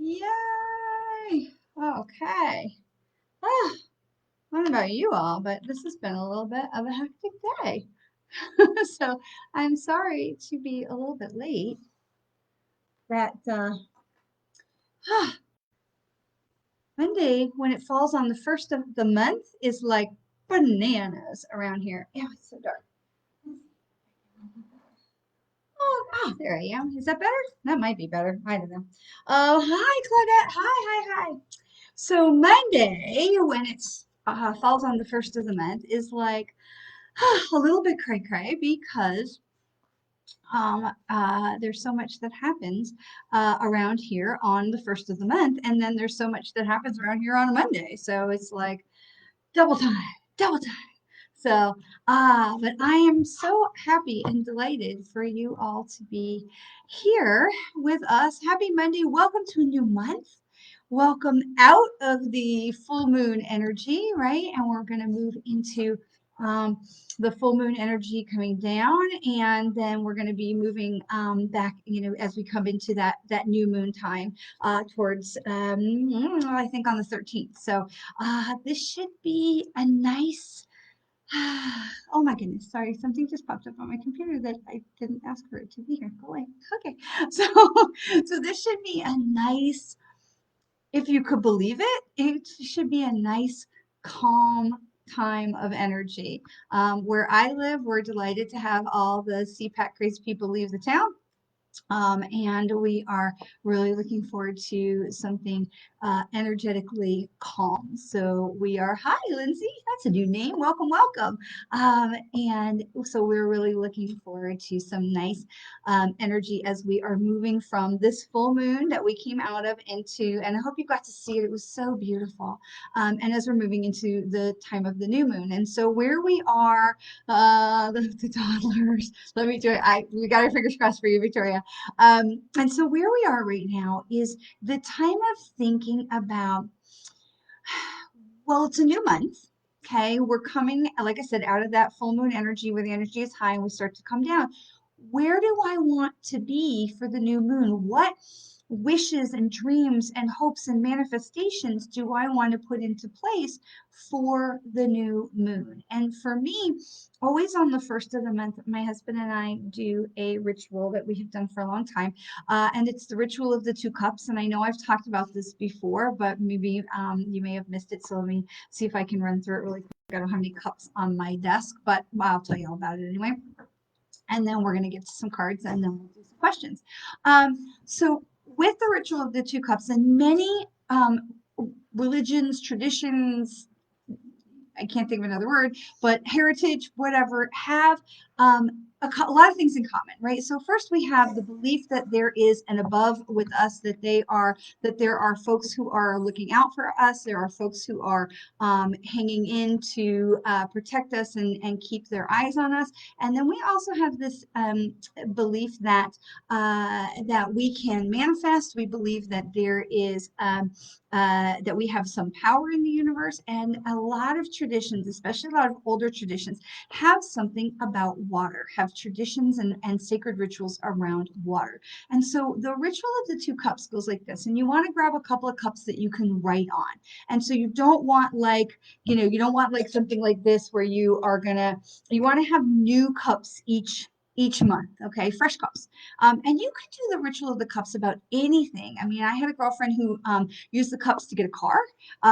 Yay! Okay. Ah, I don't know about you all, but this has been a little bit of a hectic day. So I'm sorry to be a little bit late. That Monday, when it falls on the first of the month, is like bananas around here. Yeah, it's so dark. There I am. Is that better? That might be better. I don't know. Oh, hi, Claudette. Hi. So Monday, when it's falls on the first of the month, is like a little bit cray cray because there's so much that happens around here on the first of the month, and then there's so much that happens around here on a Monday. So it's like double time, double time. So, but I am so happy and delighted for you all to be here with us. Happy Monday. Welcome to a new month. Welcome out of the full moon energy, right? And we're going to move into um, the full moon energy coming down, and then we're going to be moving back, as we come into that new moon time towards, I think on the 13th. So this should be a nice. Oh my goodness, sorry, something just popped up on my computer that I didn't ask for it to be here. Go away. Okay, so so this should be a nice, if you could believe it, it should be a nice, calm time of energy. Where I live, we're delighted to have all the CPAC crazy people leave the town. And we are really looking forward to something energetically calm. So we are, hi, Lindsay, that's a new name. Welcome, welcome. And so we're really looking forward to some nice energy as we are moving from this full moon that we came out of into, and I hope you got to see it. It was so beautiful. And as we're moving into the time of the new moon. And so where we are, the toddlers, let me do it. We got our fingers crossed for you, Victoria. And so where we are right now is the time of thinking about, well, it's a new month. Okay, we're coming, like I said, out of that full moon energy where the energy is high and we start to come down. Where do I want to be for the new moon? What wishes and dreams and hopes and manifestations do I want to put into place for the new moon? And for me, always on the first of the month, my husband and I do a ritual that we have done for a long time. And it's the ritual of the two cups. And I know I've talked about this before, but maybe you may have missed it. So let me see if I can run through it really quick. I don't have any cups on my desk, but I'll tell you all about it anyway. And then we're going to get to some cards and then we'll do some questions. So with the ritual of the two cups, and many religions, traditions, I can't think of another word, but heritage, whatever, have a lot of things in common, right? So first we have the belief that there is an above with us, that there are folks who are looking out for us, there are folks who are hanging in to protect us and keep their eyes on us, and then we also have this belief that that we can manifest. We believe that there is that we have some power in the universe, and a lot of traditions, especially a lot of older traditions, have something about water, have traditions and sacred rituals around water. And so the ritual of the two cups goes like this, and you want to grab a couple of cups that you can write on. And so you don't want like, you don't want like something like this where you want to have new cups each month, okay, fresh cups. And you could do the ritual of the cups about anything. I mean, I had a girlfriend who used the cups to get a car,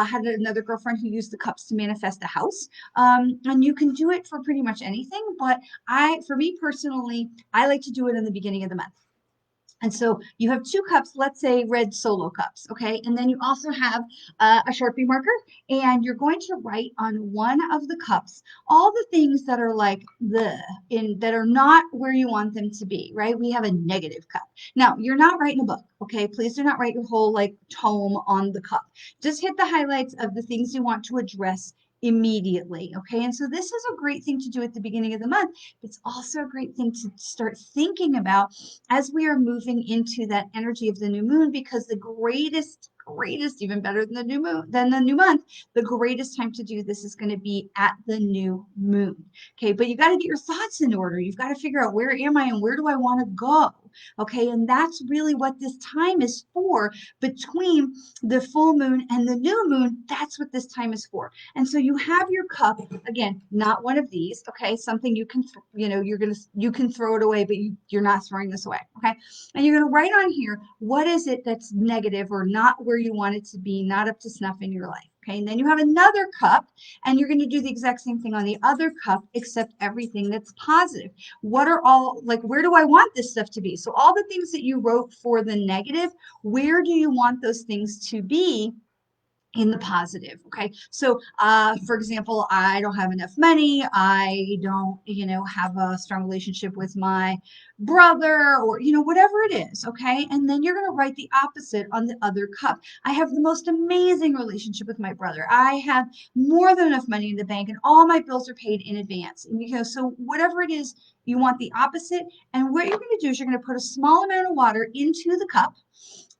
had another girlfriend who used the cups to manifest a house. And you can do it for pretty much anything, but for me personally, I like to do it in the beginning of the month. And so you have two cups, let's say red solo cups, okay? And then you also have a Sharpie marker, and you're going to write on one of the cups all the things that are like that are not where you want them to be, right? We have a negative cup. Now, you're not writing a book, okay? Please do not write your whole like tome on the cup. Just hit the highlights of the things you want to address immediately, okay? And so this is a great thing to do at the beginning of the month. It's also a great thing to start thinking about as we are moving into that energy of the new moon, because the greatest, even better than the new month, the greatest time to do this is going to be at the new moon. Okay, but you got to get your thoughts in order. You've got to figure out, where am I and where do I want to go? Okay, and that's really what this time is for. Between the full moon and the new moon, that's what this time is for. And so you have your cup, again, not one of these, okay, something you can, you can throw it away, but you're not throwing this away, okay? And you're going to write on here, what is it that's negative or not where you want it to be, not up to snuff in your life, okay? And then you have another cup, and you're going to do the exact same thing on the other cup, except everything that's positive. What are all, like, where do I want this stuff to be? So all the things that you wrote for the negative, where do you want those things to be in the positive? Okay, so for example, I don't have enough money, I don't have a strong relationship with my brother, or whatever it is. Okay, and then you're going to write the opposite on the other cup. I have the most amazing relationship with my brother, I have more than enough money in the bank, and all my bills are paid in advance. And so whatever it is, you want the opposite. And what you're going to do is you're going to put a small amount of water into the cup,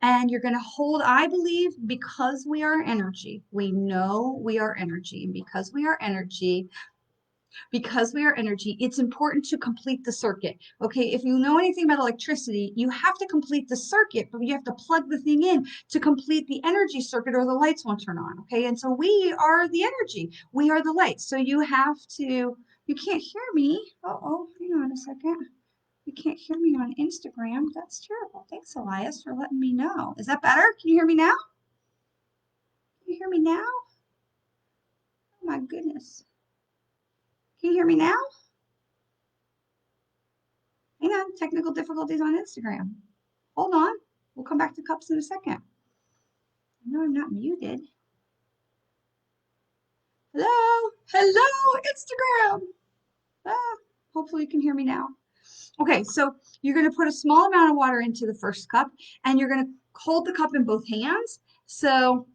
and you're going to hold, I believe, because we are energy, we know we are energy, and because we are energy, it's important to complete the circuit. Okay, if you know anything about electricity, you have to complete the circuit, but you have to plug the thing in to complete the energy circuit, or the lights won't turn on. Okay, and so we are the energy, we are the lights. So you have to, you can't hear me. Oh, hang on a second. You can't hear me on Instagram. That's terrible. Thanks, Elias, for letting me know. Is that better? Can you hear me now? Can you hear me now? Oh my goodness. Can you hear me now? Hang on. Technical difficulties on Instagram. Hold on. We'll come back to cups in a second. No, I'm not muted. Hello? Hello, Instagram. Hopefully you can hear me now. Okay, so you're going to put a small amount of water into the first cup, and you're going to hold the cup in both hands. So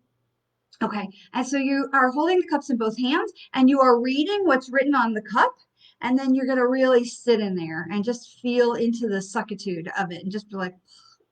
okay, and so you are holding the cups in both hands, and you are reading what's written on the cup, and then you're going to really sit in there and just feel into the suckitude of it, and just be like,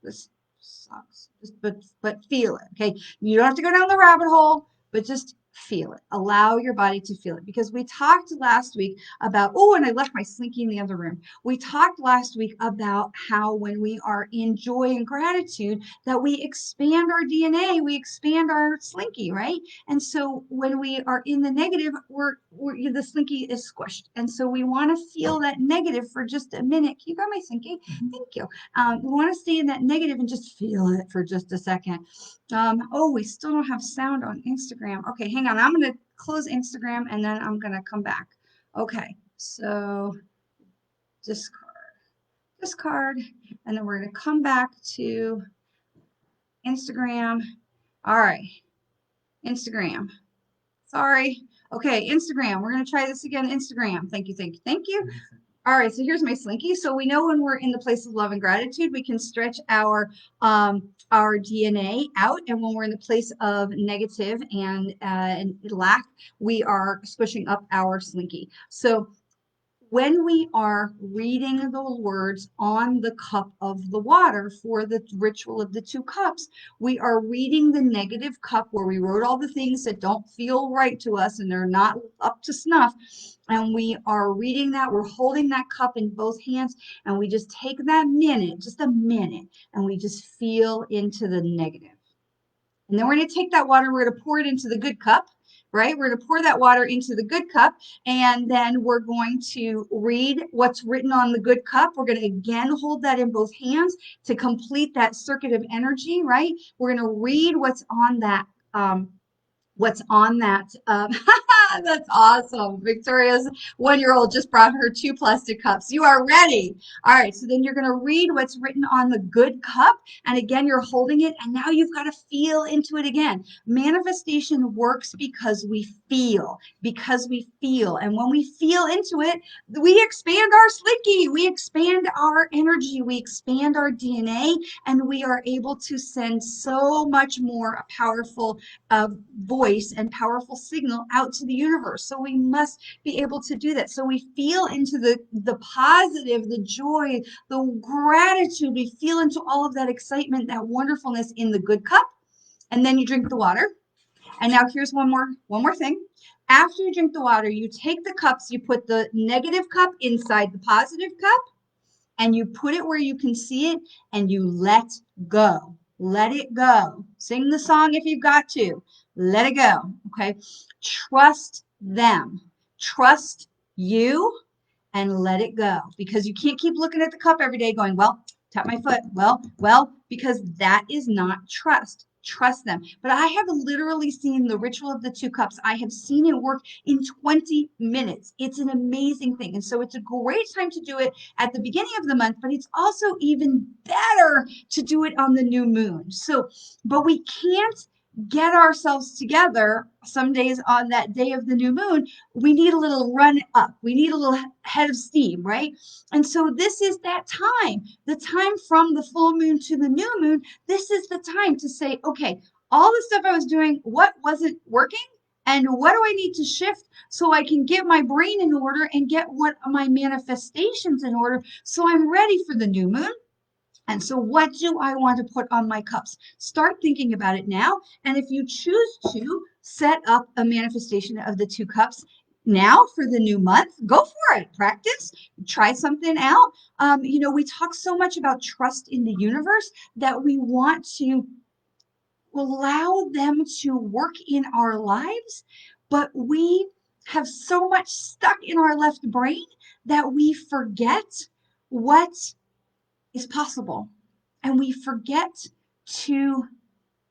this sucks. Just, but feel it, okay? You don't have to go down the rabbit hole, but just feel it. Allow your body to feel it, because we talked last week about, oh, and I left my slinky in the other room. We talked last week about how when we are in joy and gratitude, that we expand our DNA, we expand our slinky, right? And so when we are in the negative, the slinky is squished. And so we want to feel that negative for just a minute. Can you grab my slinky? Thank you. We want to stay in that negative and just feel it for just a second. Oh, we still don't have sound on Instagram. Okay, hang on. I'm going to close Instagram, and then I'm going to come back. Okay, so discard, and then we're going to come back to Instagram. All right, Instagram. Sorry. Okay, Instagram. We're going to try this again. Instagram. Thank you, thank you, thank you. All right, so here's my slinky. So we know when we're in the place of love and gratitude, we can stretch our DNA out, and when we're in the place of negative and lack, we are squishing up our slinky. So when we are reading the words on the cup of the water for the ritual of the two cups, we are reading the negative cup where we wrote all the things that don't feel right to us and they're not up to snuff. And we are reading that, we're holding that cup in both hands, and we just take that minute, just a minute, and we just feel into the negative. And then we're going to take that water, we're going to pour it into the good cup, right? We're going to pour that water into the good cup, and then we're going to read what's written on the good cup. We're going to again hold that in both hands to complete that circuit of energy, right? We're going to read what's on that that's awesome. Victoria's 1-year-old just brought her 2 plastic cups. You are ready. All right, so then you're going to read what's written on the good cup, and again you're holding it, and now you've got to feel into it again. Manifestation works because we feel, and when we feel into it, we expand our slinky, we expand our energy, we expand our DNA, and we are able to send so much more a powerful voice and powerful signal out to the universe. So we must be able to do that. So we feel into the positive, the joy, the gratitude. We feel into all of that excitement, that wonderfulness in the good cup. And then you drink the water. And now here's one more thing. After you drink the water, you take the cups, you put the negative cup inside the positive cup, and you put it where you can see it and you let go. Let it go. Sing the song if you've got to. Let it go. Okay. Trust them. Trust you and let it go because you can't keep looking at the cup every day going, well, tap my foot. Well, because that is not trust. Trust them. But I have literally seen the ritual of the two cups. I have seen it work in 20 minutes. It's an amazing thing. And so it's a great time to do it at the beginning of the month, but it's also even better to do it on the new moon. So, but we can't get ourselves together some days on that day of the new moon. We need a little run up. We need a little head of steam, right? And so this is that time, the time from the full moon to the new moon. This is the time to say, okay, all the stuff I was doing, what wasn't working? And what do I need to shift so I can get my brain in order and get what my manifestations in order so I'm ready for the new moon? And so, what do I want to put on my cups? Start thinking about it now. And if you choose to set up a manifestation of the two cups now for the new month, go for it. Practice, try something out. We talk so much about trust in the universe that we want to allow them to work in our lives, but we have so much stuck in our left brain that we forget what is possible. And we forget to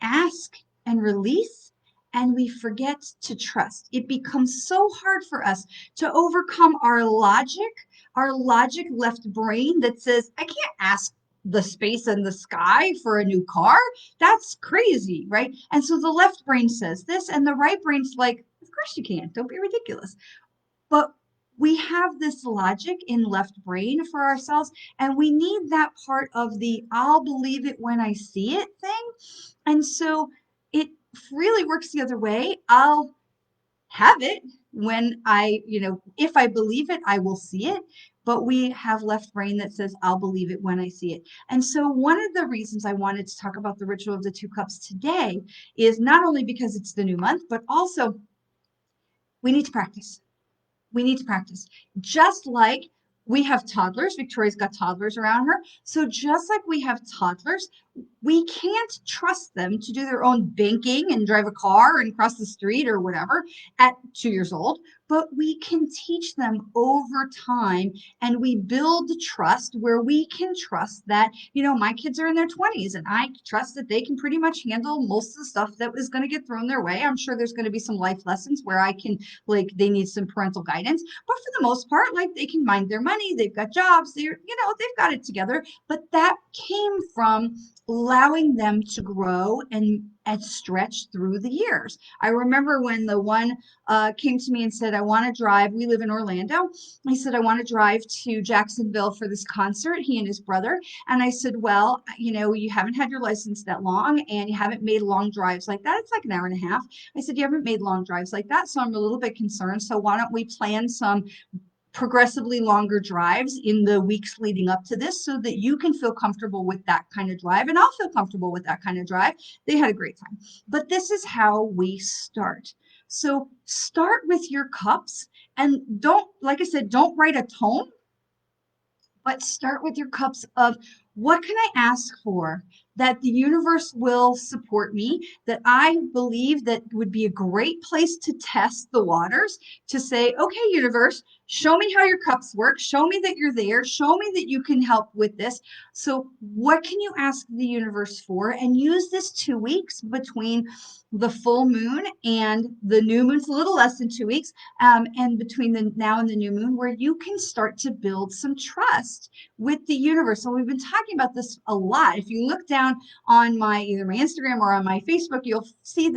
ask and release, and we forget to trust. It becomes so hard for us to overcome our logic left brain that says, I can't ask the space and the sky for a new car. That's crazy, right? And so the left brain says this, and the right brain's like, of course you can. Don't be ridiculous. But we have this logic in left brain for ourselves, and we need that part of the I'll believe it when I see it thing. And so it really works the other way. I'll have it when if I believe it, I will see it. But we have left brain that says, I'll believe it when I see it. And so, one of the reasons I wanted to talk about the ritual of the two cups today is not only because it's the new month, but also we need to practice. We need to practice. Just like we have toddlers, Victoria's got toddlers around her. So just like we have toddlers, we can't trust them to do their own banking and drive a car and cross the street or whatever at 2 years old, but we can teach them over time, and we build trust where we can trust that, my kids are in their 20s and I trust that they can pretty much handle most of the stuff that was going to get thrown their way. I'm sure there's going to be some life lessons where I can, like, they need some parental guidance, but for the most part, like, they can mind their money, they've got jobs, they've got it together. But that came from allowing them to grow and stretch through the years. I remember when the one came to me and said, I want to drive. We live in Orlando. He said, I want to drive to Jacksonville for this concert, he and his brother. And I said, well, you haven't had your license that long and you haven't made long drives like that. It's like an hour and a half. I said, you haven't made long drives like that. So I'm a little bit concerned. So why don't we plan some progressively longer drives in the weeks leading up to this so that you can feel comfortable with that kind of drive and I'll feel comfortable with that kind of drive. They had a great time. But this is how we start. So start with your cups and don't, like I said, don't write a tone, but start with your cups of what can I ask for that the universe will support me, that I believe that would be a great place to test the waters, to say, okay, universe, show me how your cups work. Show me that you're there. Show me that you can help with this. So what can you ask the universe for? And use this 2 weeks between the full moon and the new moon. It's a little less than 2 weeks. And between the now and the new moon, where you can start to build some trust with the universe. So we've been talking about this a lot. If you look down on either my Instagram or on my Facebook, you'll see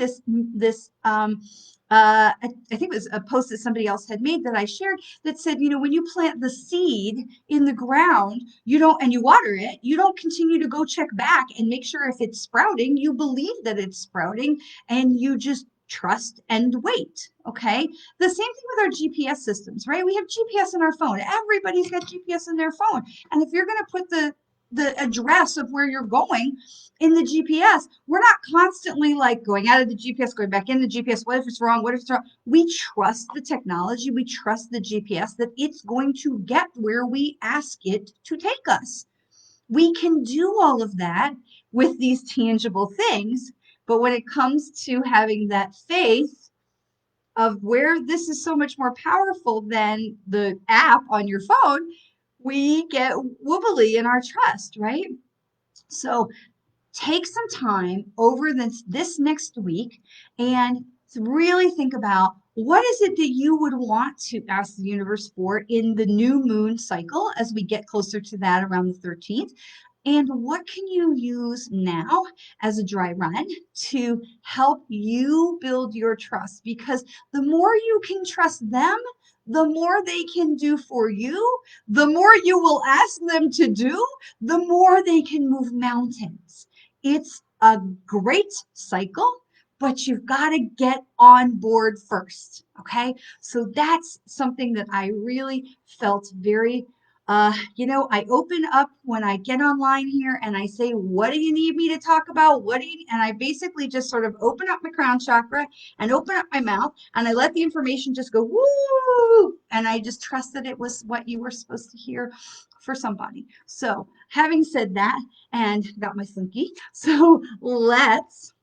I think it was a post that somebody else had made that I shared that said, when you plant the seed in the ground, and you water it, you don't continue to go check back and make sure if it's sprouting. You believe that it's sprouting and you just trust and wait. Okay. The same thing with our GPS systems, right? We have GPS in our phone. Everybody's got GPS in their phone. And if you're going to put the the address of where you're going in the GPS. We're not constantly like going out of the GPS, going back in the GPS. What if it's wrong? What if it's wrong? We trust the technology. We trust the GPS that it's going to get where we ask it to take us. We can do all of that with these tangible things. But when it comes to having that faith of where this is so much more powerful than the app on your phone, we get wobbly in our trust, right? So take some time over this next week and really think about what is it that you would want to ask the universe for in the new moon cycle as we get closer to that around the 13th. And what can you use now as a dry run to help you build your trust? Because the more you can trust them, the more they can do for you, the more you will ask them to do, the more they can move mountains. It's a great cycle, but you've got to get on board first. Okay. So that's something that I really felt very I open up when I get online here and I say, what do you need me to talk about? And I basically just sort of open up my crown chakra and open up my mouth and I let the information just go, woo! And I just trust that it was what you were supposed to hear for somebody. So having said that, and got my slinky, so let's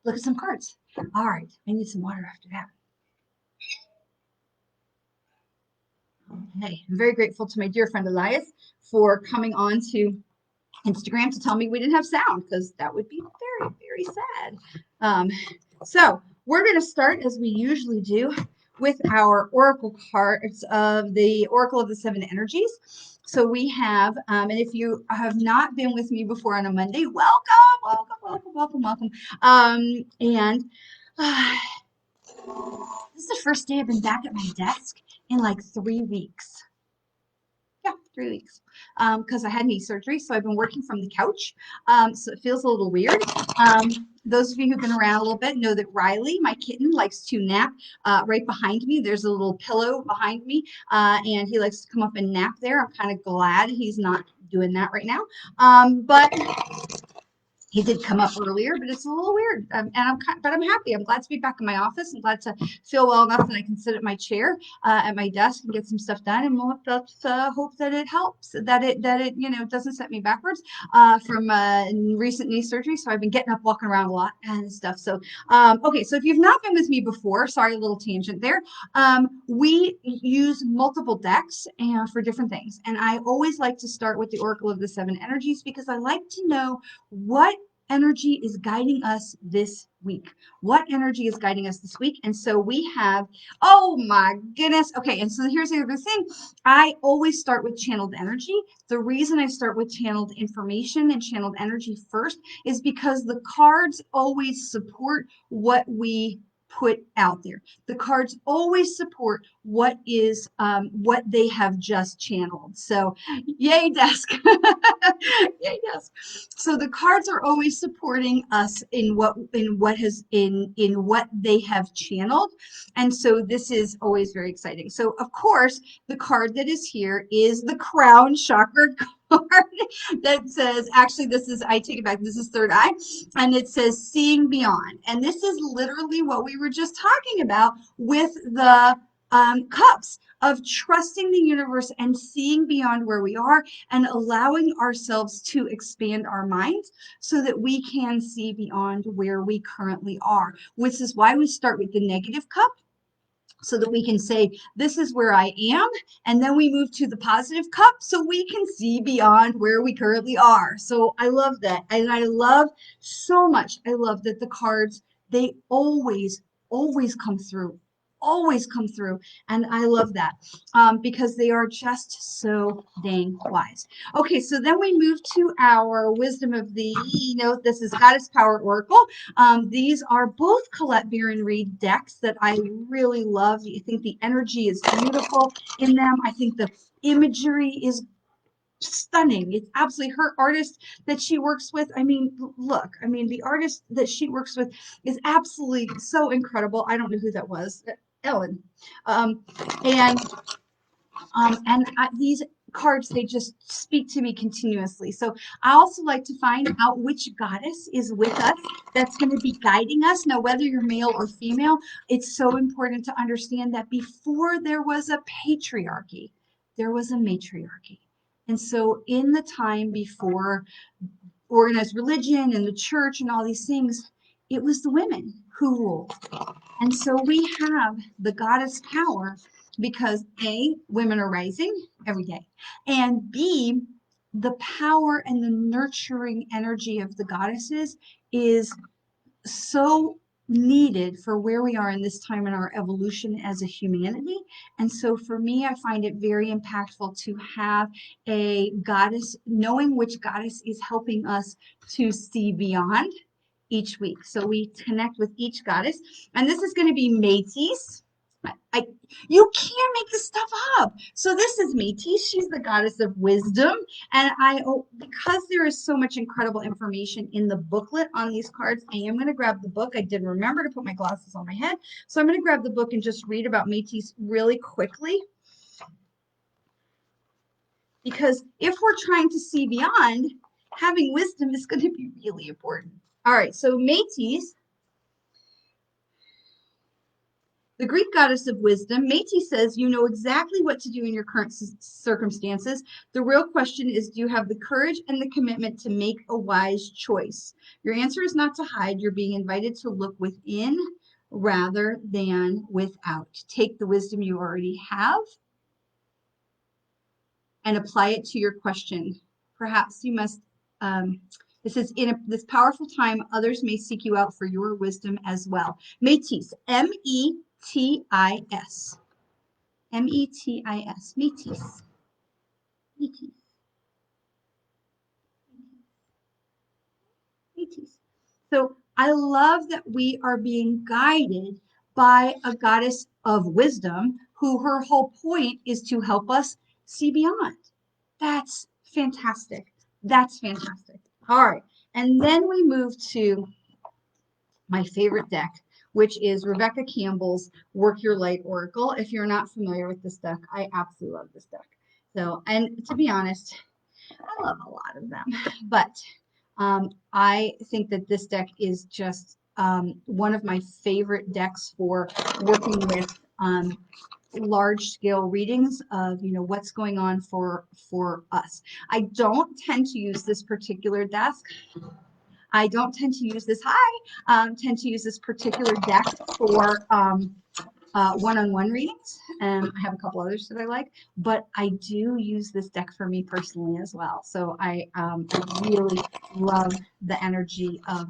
look at some cards. All right, I need some water after that. Okay, I'm very grateful to my dear friend Elias for coming on to Instagram to tell me we didn't have sound because that would be very, very sad. So we're going to start as we usually do with our oracle cards of the Oracle of the Seven Energies. So we have, and if you have not been with me before on a Monday, welcome, welcome, welcome, welcome, welcome. And this is the first day I've been back at my desk in like 3 weeks. Yeah, 3 weeks. Because I had knee surgery, so I've been working from the couch. So it feels a little weird. Those of you who've been around a little bit know that Riley, my kitten, likes to nap right behind me. There's a little pillow behind me, and he likes to come up and nap there. I'm kind of glad he's not doing that right now. But he did come up earlier, but it's a little weird. But I'm happy. I'm glad to be back in my office. I'm glad to feel well enough that I can sit at my chair at my desk and get some stuff done. And we'll hope that it helps. That it doesn't set me backwards from recent knee surgery. So I've been getting up, walking around a lot and stuff. So okay. So if you've not been with me before, sorry, a little tangent there. We use multiple decks and for different things. And I always like to start with the Oracle of the Seven Energies because I like to know what energy is guiding us this week. What energy is guiding us this week? And so we have, oh my goodness. Okay, and so here's the other thing. I always start with channeled energy. The reason I start with channeled information and channeled energy first is because the cards always support what we put out there. The cards always support what what they have just channeled. So yay, desk. Yay, desk. So the cards are always supporting us in what they have channeled. And so this is always very exciting. So of course, the card that is here is the crown chakra card that says, actually, I take it back, this is third eye, and it says seeing beyond. And this is literally what we were just talking about with the cups of trusting the universe and seeing beyond where we are and allowing ourselves to expand our minds so that we can see beyond where we currently are, which is why we start with the negative cup so that we can say, this is where I am. And then we move to the positive cup so we can see beyond where we currently are. So I love that. And I love so much. I love that the cards, they always, always come through. Always come through. And I love that because they are just so dang wise. Okay, so then we move to our wisdom of the, this is Goddess Power Oracle. These are both Colette Baron Reed decks that I really love. I think the energy is beautiful in them. I think the imagery is stunning. It's absolutely her artist that she works with. I mean, look, the artist that she works with is absolutely so incredible. I don't know who that was. Ellen. And these cards, they just speak to me continuously. So I also like to find out which goddess is with us that's going to be guiding us. Now, whether you're male or female, it's so important to understand that before there was a patriarchy, there was a matriarchy. And so in the time before organized religion and the church and all these things, it was the women who ruled. And so we have the goddess power because A, women are rising every day, and B, the power and the nurturing energy of the goddesses is so needed for where we are in this time in our evolution as a humanity. And so for me, I find it very impactful to have a goddess, knowing which goddess is helping us to see beyond each week. So we connect with each goddess, and this is going to be Métis. I you can't make this stuff up. So this is Métis. She's the goddess of wisdom, and because there is so much incredible information in the booklet on these cards, I am going to grab the book. I did remember to put my glasses on my head, so I'm going to grab the book and just read about Métis really quickly. Because if we're trying to see beyond, having wisdom is going to be really important. All right, so Métis, the Greek goddess of wisdom, Métis says, you know exactly what to do in your current circumstances. The real question is, do you have the courage and the commitment to make a wise choice? Your answer is not to hide. You're being invited to look within rather than without. Take the wisdom you already have and apply it to your question. Perhaps you must, this is in this powerful time, others may seek you out for your wisdom as well. Métis, M-E-T-I-S. M-E-T-I-S. Métis. Métis. Métis. So I love that we are being guided by a goddess of wisdom who her whole point is to help us see beyond. That's fantastic. That's fantastic. All right. And then we move to my favorite deck, which is Rebecca Campbell's Work Your Light Oracle. If you're not familiar with this deck, I absolutely love this deck. So, and to be honest, I love a lot of them, but I think that this deck is just one of my favorite decks for working with large scale readings of what's going on for us. I don't tend to use this particular desk. I don't tend to use this tend to use this particular deck for one-on-one readings. I have a couple others that I like, but I do use this deck for me personally as well. So I really love the energy of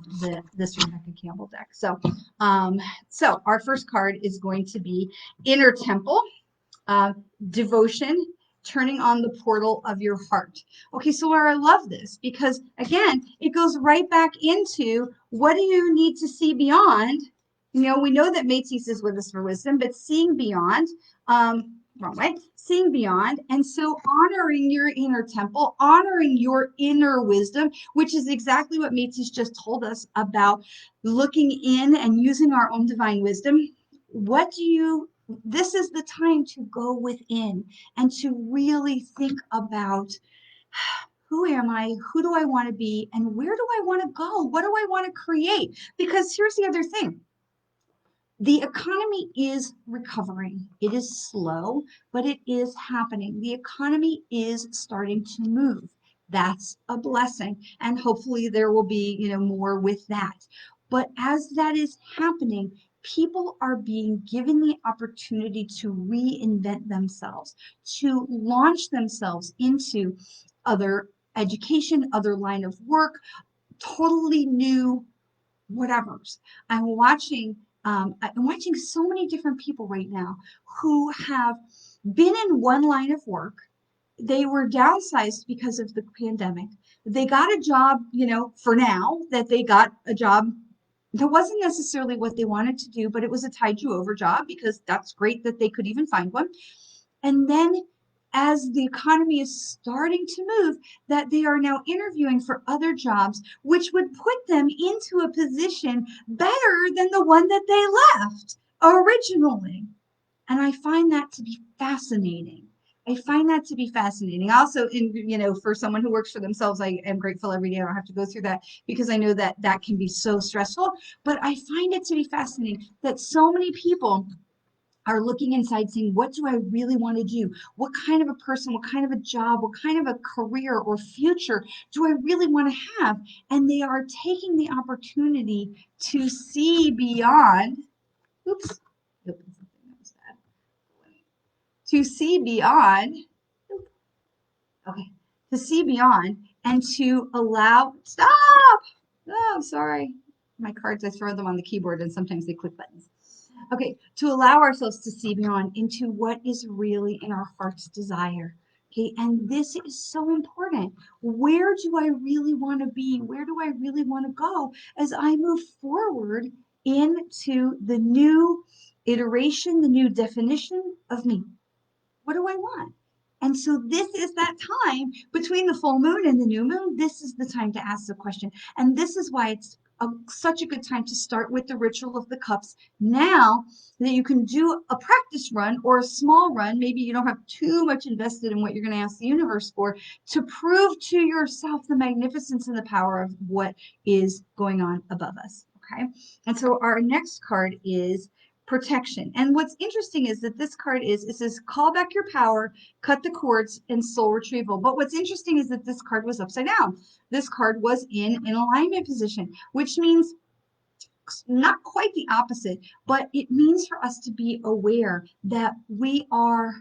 this Rebecca Campbell deck. So so our first card is going to be Inner Temple, Devotion, turning on the portal of your heart. Okay, so I love this because again, it goes right back into what do you need to see beyond. We know that Métis is with us for wisdom, but seeing beyond, wrong way, seeing beyond. And so honoring your inner temple, honoring your inner wisdom, which is exactly what Métis just told us about looking in and using our own divine wisdom. This is the time to go within and to really think about who am I? Who do I want to be? And where do I want to go? What do I want to create? Because here's the other thing. The economy is recovering. It is slow, but it is happening. The economy is starting to move. That's a blessing. And hopefully there will be, more with that. But as that is happening, people are being given the opportunity to reinvent themselves, to launch themselves into other education, other line of work, totally new whatevers. I'm watching so many different people right now who have been in one line of work. They were downsized because of the pandemic. They got a job, for now that they got a job that wasn't necessarily what they wanted to do, but it was a tide you over job because that's great that they could even find one. And then as the economy is starting to move, that they are now interviewing for other jobs, which would put them into a position better than the one that they left originally. And I find that to be fascinating. I find that to be fascinating. Also, for someone who works for themselves, I am grateful every day I don't have to go through that, because I know that that can be so stressful. But I find it to be fascinating that so many people are looking inside saying, what do I really want to do? What kind of a person, what kind of a job, what kind of a career or future do I really want to have? And they are taking the opportunity to see beyond. Oops. Open something that was bad. To see beyond. Okay. To see beyond and to allow. Stop. Oh, I'm sorry. My cards, I throw them on the keyboard and sometimes they click buttons. Okay, to allow ourselves to see beyond into what is really in our heart's desire. Okay, and this is so important. Where do I really want to be? Where do I really want to go as I move forward into the new iteration, the new definition of me? What do I want? And so this is that time between the full moon and the new moon. This is the time to ask the question. And this is why it's such a good time to start with the ritual of the cups now, that you can do a practice run or a small run. Maybe you don't have too much invested in what you're going to ask the universe for, to prove to yourself the magnificence and the power of what is going on above us. Okay. And so our next card is protection. And what's interesting is that this card it says call back your power, cut the cords, and soul retrieval. But what's interesting is that this card was upside down. This card was in an alignment position, which means not quite the opposite, but it means for us to be aware that we are,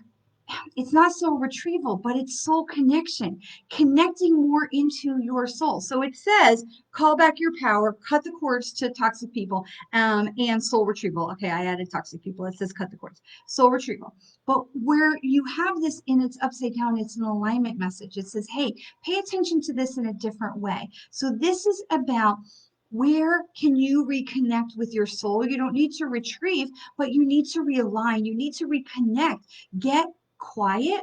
it's not soul retrieval, but it's soul connection, connecting more into your soul. So it says, call back your power, cut the cords to toxic people, and soul retrieval. Okay, I added toxic people. It says cut the cords, soul retrieval. But where you have this in its upside down, it's an alignment message. It says, hey, pay attention to this in a different way. So this is about, where can you reconnect with your soul? You don't need to retrieve, but you need to realign. You need to reconnect. Get quiet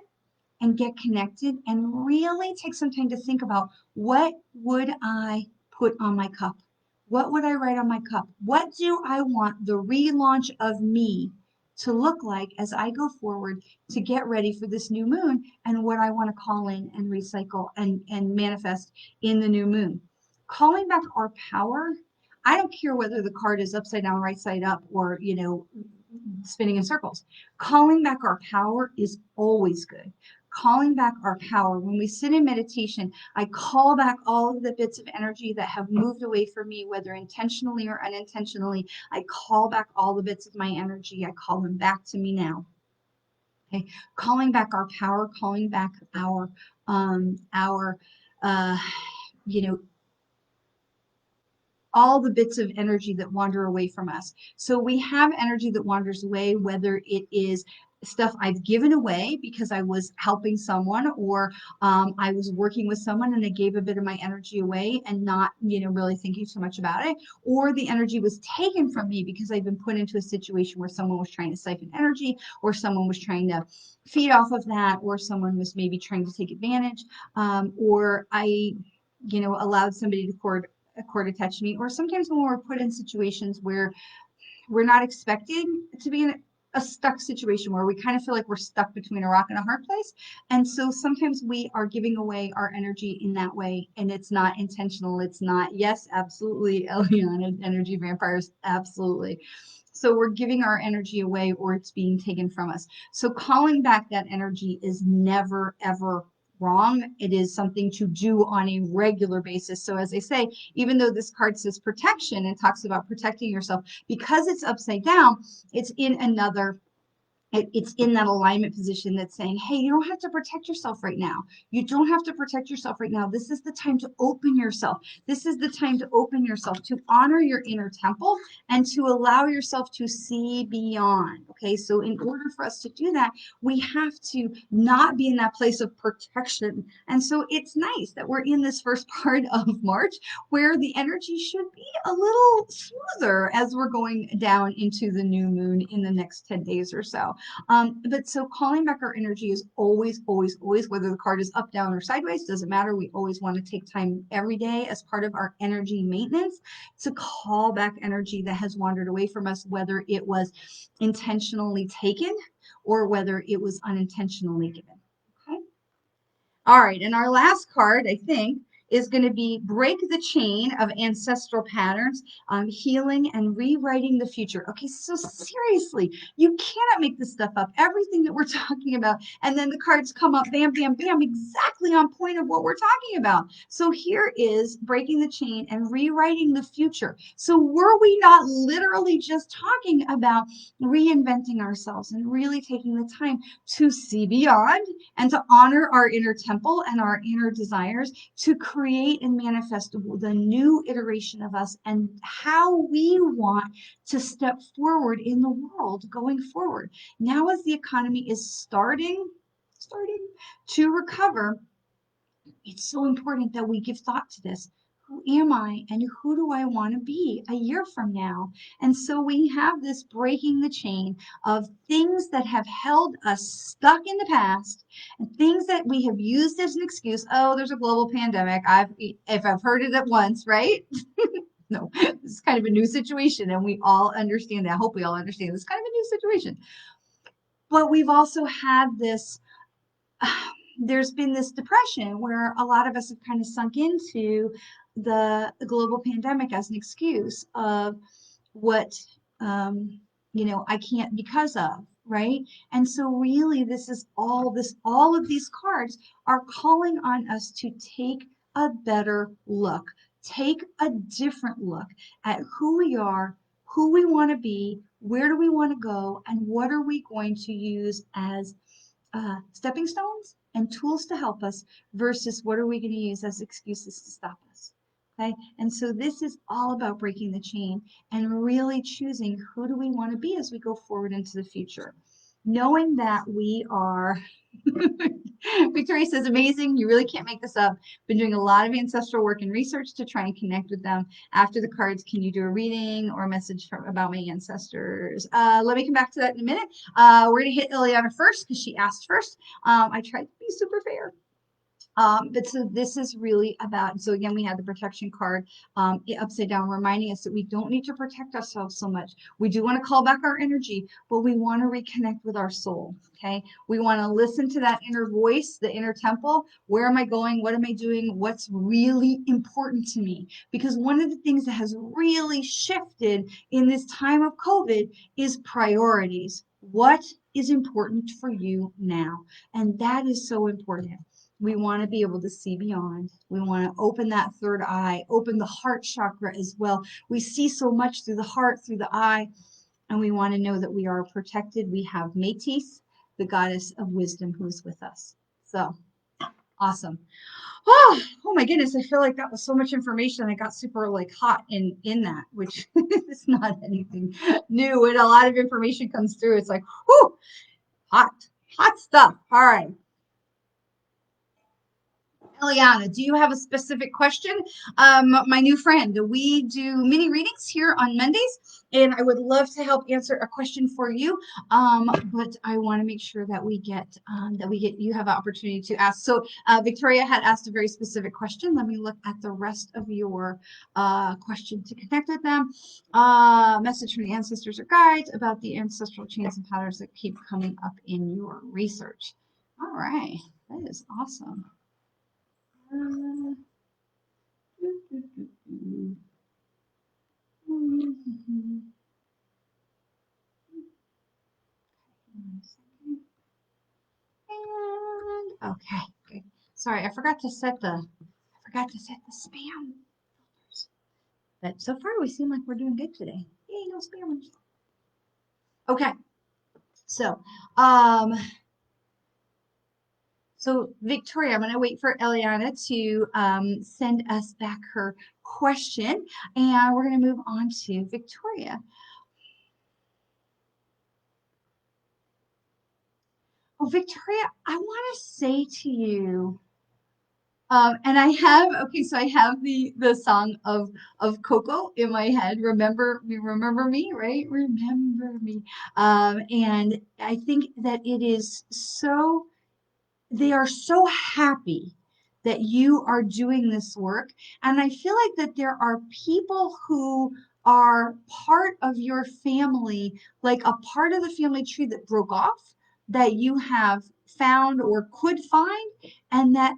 and get connected, and really take some time to think about, what would I put on my cup? What would I write on my cup? What do I want the relaunch of me to look like as I go forward to get ready for this new moon, and what I want to call in and recycle and manifest in the new moon? Calling back our power. I don't care whether the card is upside down, right side up, or, spinning in circles. Calling back our power is always good. Calling back our power. When we sit in meditation, I call back all of the bits of energy that have moved away from me, whether intentionally or unintentionally. I call back all the bits of my energy. I call them back to me now. Okay, calling back our power, calling back our uh, you know, all the bits of energy that wander away from us. So we have energy that wanders away, whether it is stuff I've given away because I was helping someone, or I was working with someone and I gave a bit of my energy away and not, really thinking so much about it, or the energy was taken from me because I've been put into a situation where someone was trying to siphon energy, or someone was trying to feed off of that, or someone was maybe trying to take advantage, or I, allowed somebody to a cord attached to me, or sometimes when we're put in situations where we're not expecting to be in a stuck situation, where we kind of feel like we're stuck between a rock and a hard place. And so sometimes we are giving away our energy in that way, and it's not intentional. It's not, yes, absolutely, Eliana, energy vampires, absolutely. So we're giving our energy away, or it's being taken from us. So calling back that energy is never, ever wrong. It is something to do on a regular basis. So as I say, even though this card says protection and talks about protecting yourself, because it's upside down, it's in another, it's in that alignment position that's saying, hey, you don't have to protect yourself right now. You don't have to protect yourself right now. This is the time to open yourself. This is the time to open yourself, to honor your inner temple, and to allow yourself to see beyond. Okay, so in order for us to do that, we have to not be in that place of protection. And so it's nice that we're in this first part of March, where the energy should be a little smoother as we're going down into the new moon in the next 10 days or so. But so calling back our energy is always, always, always, whether the card is up, down, or sideways, doesn't matter. We always want to take time every day as part of our energy maintenance to call back energy that has wandered away from us, whether it was intentionally taken or whether it was unintentionally given. All right, and our last card, I think, is going to be break the chain of ancestral patterns, healing and rewriting the future. Okay, so seriously, you cannot make this stuff up. Everything that we're talking about, and then the cards come up, bam, bam, bam, exactly on point of what we're talking about. So here is breaking the chain and rewriting the future. So were we not literally just talking about reinventing ourselves and really taking the time to see beyond and to honor our inner temple and our inner desires, to create and manifest the new iteration of us and how we want to step forward in the world going forward. Now, as the economy is starting to recover, it's so important that we give thought to this. Who am I and who do I want to be a year from now? And so we have this breaking the chain of things that have held us stuck in the past and things that we have used as an excuse. Oh, there's a global pandemic. If I've heard it at once, right? No, this is kind of a new situation, and we all understand that. I hope we all understand this is kind of a new situation. But we've also had this there's been this depression where a lot of us have kind of sunk into the global pandemic as an excuse of what I can't because of, right? And so really all of these cards are calling on us to take a better look, take a different look at who we are, who we want to be, where do we want to go, and what are we going to use as stepping stones and tools to help us versus what are we going to use as excuses to stop us. Okay. And so this is all about breaking the chain and really choosing who do we want to be as we go forward into the future. Knowing that we are, Victoria says, amazing. You really can't make this up. Been doing a lot of ancestral work and research to try and connect with them. After the cards, can you do a reading or a message about my ancestors? Let me come back to that in a minute. We're going to hit Ileana first because she asked first. I tried to be super fair. But so this is really about, so again, we had the protection card upside down, reminding us that we don't need to protect ourselves so much. We do want to call back our energy, but we want to reconnect with our soul. Okay. We want to listen to that inner voice, the inner temple. Where am I going? What am I doing? What's really important to me? Because one of the things that has really shifted in this time of COVID is priorities. What is important for you now? And that is so important. We want to be able to see beyond. We want to open that third eye, open the heart chakra as well. We see so much through the heart, through the eye, and we want to know that we are protected. We have Métis, the goddess of wisdom, who's with us. So awesome. Oh my goodness, I feel like that was so much information. I got super like hot in that, which is not anything new. When a lot of information comes through, it's like, whoo, hot stuff. All right. Eliana, do you have a specific question? My new friend, we do mini readings here on Mondays, and I would love to help answer a question for you. But I want to make sure that we get you have an opportunity to ask. So Victoria had asked a very specific question. Let me look at the rest of your question to connect with them. Message from the ancestors or guides about the ancestral chains and patterns that keep coming up in your research. All right, that is awesome. And okay, good. Sorry, I forgot to set the spam filters. But so far we seem like we're doing good today. Yay, no spammers. Okay, so um so Victoria, I'm gonna wait for Eliana to send us back her question, and we're gonna move on to Victoria. Oh, Victoria, I want to say to you, and I have okay, so I have the song of Coco in my head. Remember me, right? Remember me. And I think that it is so they are so happy that you are doing this work, and I feel like that there are people who are part of your family, like a part of the family tree that broke off, that you have found or could find, and that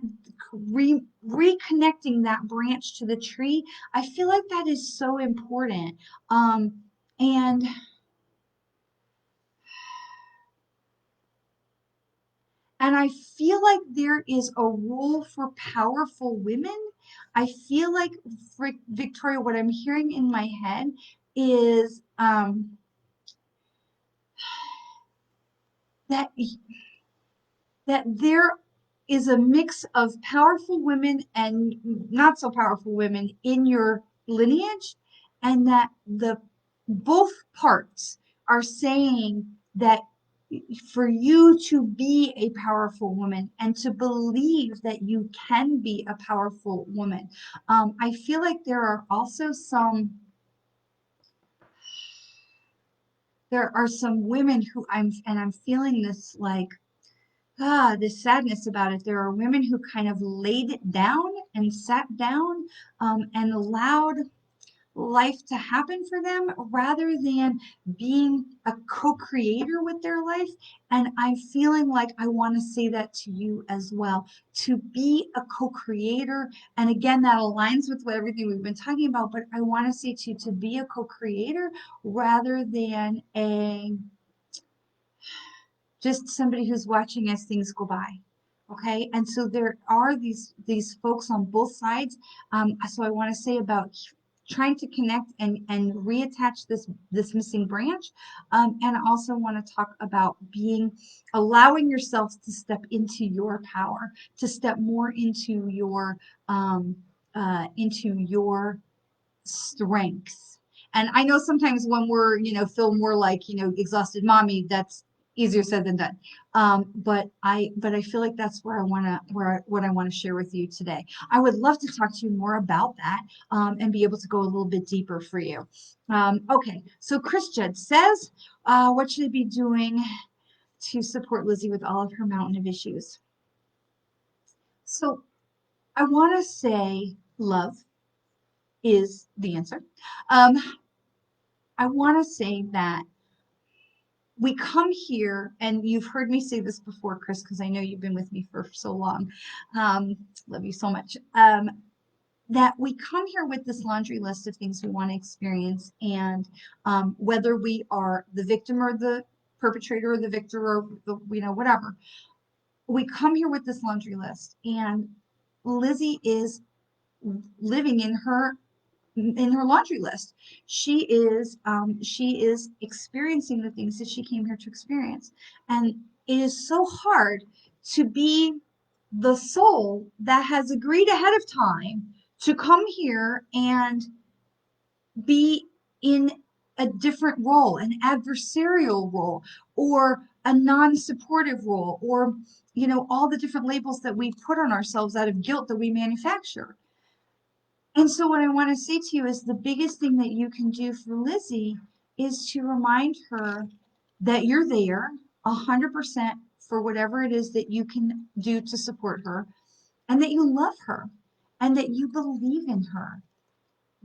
reconnecting that branch to the tree, I feel like that is so important. And I feel like there is a role for powerful women. I feel like, for Victoria, what I'm hearing in my head is that there is a mix of powerful women and not so powerful women in your lineage, and that the both parts are saying that for you to be a powerful woman and to believe that you can be a powerful woman. I feel like there are also some women who I'm feeling this like this sadness about it. There are women who kind of laid it down and sat down and allowed life to happen for them rather than being a co-creator with their life. And I'm feeling like I want to say that to you as well, to be a co-creator. And again, that aligns with what everything we've been talking about, but I want to say to you to be a co-creator rather than just somebody who's watching as things go by. Okay, and so there are these folks on both sides. So I want to say about trying to connect and reattach this missing branch, and I also want to talk about allowing yourself to step into your power, to step more um, into your strengths. And I know sometimes when we're, feel more like, exhausted mommy, that's easier said than done. But I feel like that's what I want to share with you today. I would love to talk to you more about that, and be able to go a little bit deeper for you. Okay, so Chris Judd says, what should I be doing to support Lizzie with all of her mountain of issues? So I want to say love is the answer. Um, I want to say that we come here, and you've heard me say this before, Chris, because I know you've been with me for so long. Love you so much. That we come here with this laundry list of things we want to experience, and whether we are the victim or the perpetrator or the victor or whatever, we come here with this laundry list, and Lizzie is living in her laundry list. She is experiencing the things that she came here to experience. And it is so hard to be the soul that has agreed ahead of time to come here and be in a different role, an adversarial role, or a non-supportive role, or all the different labels that we put on ourselves out of guilt that we manufacture. And so what I want to say to you is the biggest thing that you can do for Lizzie is to remind her that you're there 100% for whatever it is that you can do to support her, and that you love her, and that you believe in her.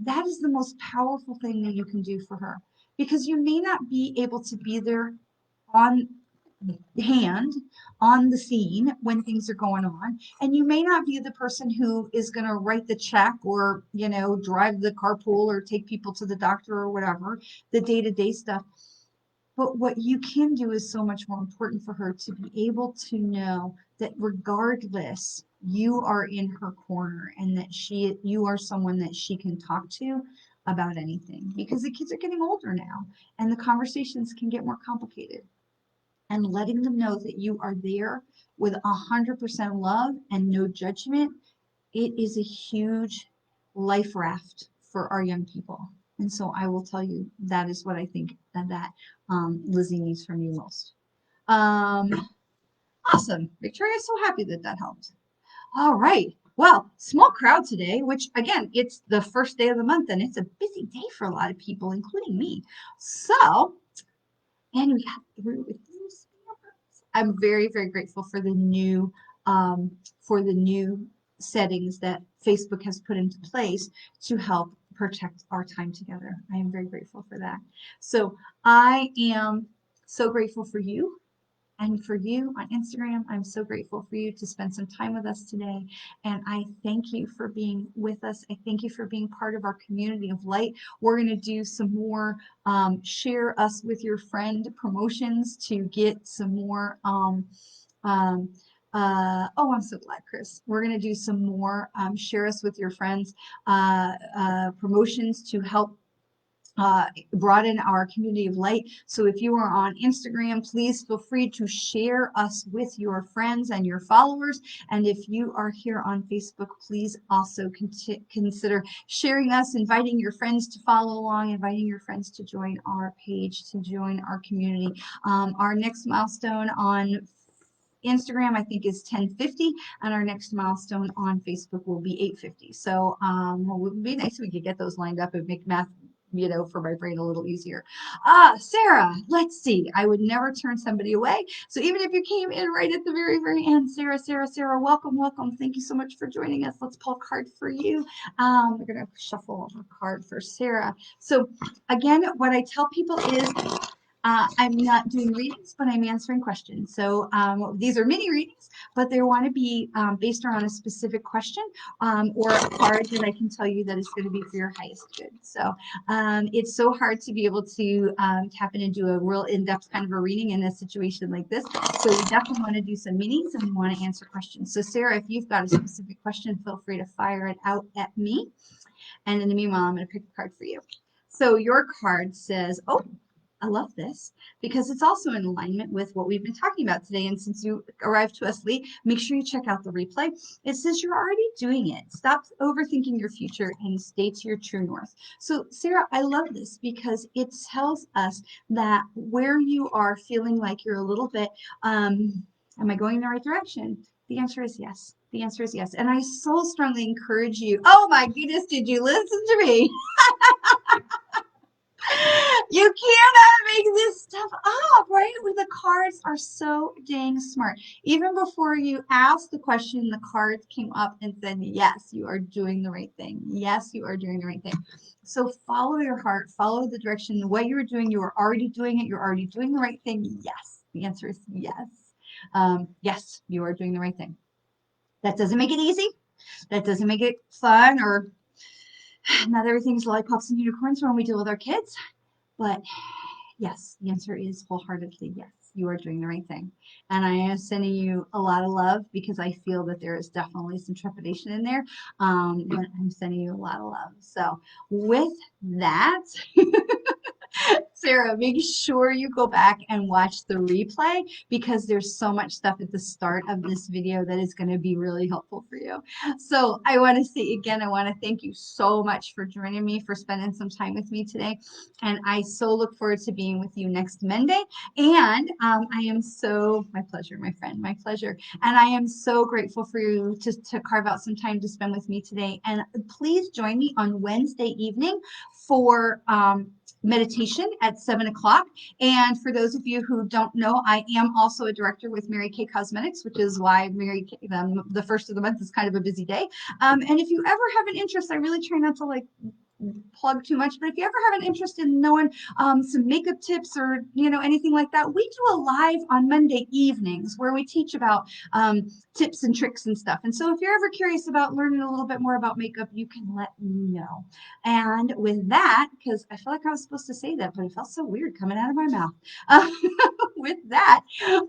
That is the most powerful thing that you can do for her, because you may not be able to be there on hand on the scene when things are going on, and you may not be the person who is going to write the check or drive the carpool or take people to the doctor or whatever, the day-to-day stuff. But what you can do is so much more important for her, to be able to know that regardless, you are in her corner, and that you are someone that she can talk to about anything, because the kids are getting older now and the conversations can get more complicated. And letting them know that you are there with 100% love and no judgment, it is a huge life raft for our young people. And so I will tell you, that is what I think that Lizzie needs from you most. Awesome. Victoria's so happy that helped. All right. Well, small crowd today, which again, it's the first day of the month and it's a busy day for a lot of people, including me. So, and we got through with this. I'm very, very grateful for um, the new settings that Facebook has put into place to help protect our time together. I am very grateful for that. So I am so grateful for you. And for you on Instagram, I'm so grateful for you to spend some time with us today. And I thank you for being with us. I thank you for being part of our community of light. We're going to do some more share us with your friend promotions to get some more. Um, oh, I'm so glad, Chris. We're going to do some more share us with your friends promotions to help broaden our community of light. So if you are on Instagram, please feel free to share us with your friends and your followers. And if you are here on Facebook, please also consider sharing us, inviting your friends to follow along, inviting your friends to join our page, to join our community. Our next milestone on Instagram, I think, is 1050, and our next milestone on Facebook will be 850. So it would be nice if we could get those lined up and make math, for my brain a little easier. Sarah, let's see. I would never turn somebody away. So even if you came in right at the very, very end, Sarah, welcome, welcome. Thank you so much for joining us. Let's pull a card for you. We're going to shuffle a card for Sarah. So again, what I tell people is I'm not doing readings, but I'm answering questions. So these are mini readings, but they want to be based around a specific question or a card that I can tell you that is going to be for your highest good. So it's so hard to be able to tap in and do a real in-depth kind of a reading in a situation like this. So we definitely want to do some minis and we want to answer questions. So Sarah, if you've got a specific question, feel free to fire it out at me. And in the meanwhile, I'm going to pick a card for you. So your card says, oh, I love this because it's also in alignment with what we've been talking about today. And since you arrived to us late, make sure you check out the replay. It says you're already doing it. Stop overthinking your future and stay to your true north. So Sarah, I love this because it tells us that where you are feeling like you're a little bit, am I going in the right direction? The answer is yes. The answer is yes. And I so strongly encourage you. Oh my goodness, did you listen to me? You cannot make this stuff up, right? The cards are so dang smart. Even before you asked the question, the cards came up and said, yes, you are doing the right thing. Yes, you are doing the right thing. So follow your heart, follow the direction. What you were doing, you were already doing it. You're already doing the right thing. Yes. The answer is yes. Yes, you are doing the right thing. That doesn't make it easy. That doesn't make it fun or not everything's lollipops and unicorns when we deal with our kids. But yes, the answer is wholeheartedly yes. You are doing the right thing. And I am sending you a lot of love because I feel that there is definitely some trepidation in there. But I'm sending you a lot of love. So with that, Sarah, make sure you go back and watch the replay because there's so much stuff at the start of this video that is going to be really helpful for you. So I want to say again, I want to thank you so much for joining me, for spending some time with me today. And I so look forward to being with you next Monday. And I am so, my pleasure, my friend, my pleasure. And I am so grateful for you to carve out some time to spend with me today. And please join me on Wednesday evening for meditation at 7 o'clock. And for those of you who don't know, I am also a director with Mary Kay Cosmetics, which is why Mary Kay, the first of the month is kind of a busy day. And if you ever have an interest, I really try not to plug too much, but if you ever have an interest in knowing some makeup tips or anything like that, we do a live on Monday evenings where we teach about tips and tricks and stuff. And so if you're ever curious about learning a little bit more about makeup, you can let me know. And with that, because I feel like I was supposed to say that, but it felt so weird coming out of my mouth. With that,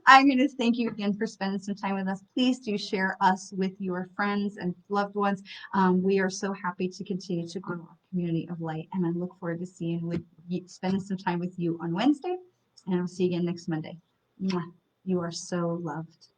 I'm going to thank you again for spending some time with us. Please do share us with your friends and loved ones. We are so happy to continue to grow our community of light, and I look forward to spending some time with you on Wednesday, and I'll see you again next Monday. Mwah. You are so loved.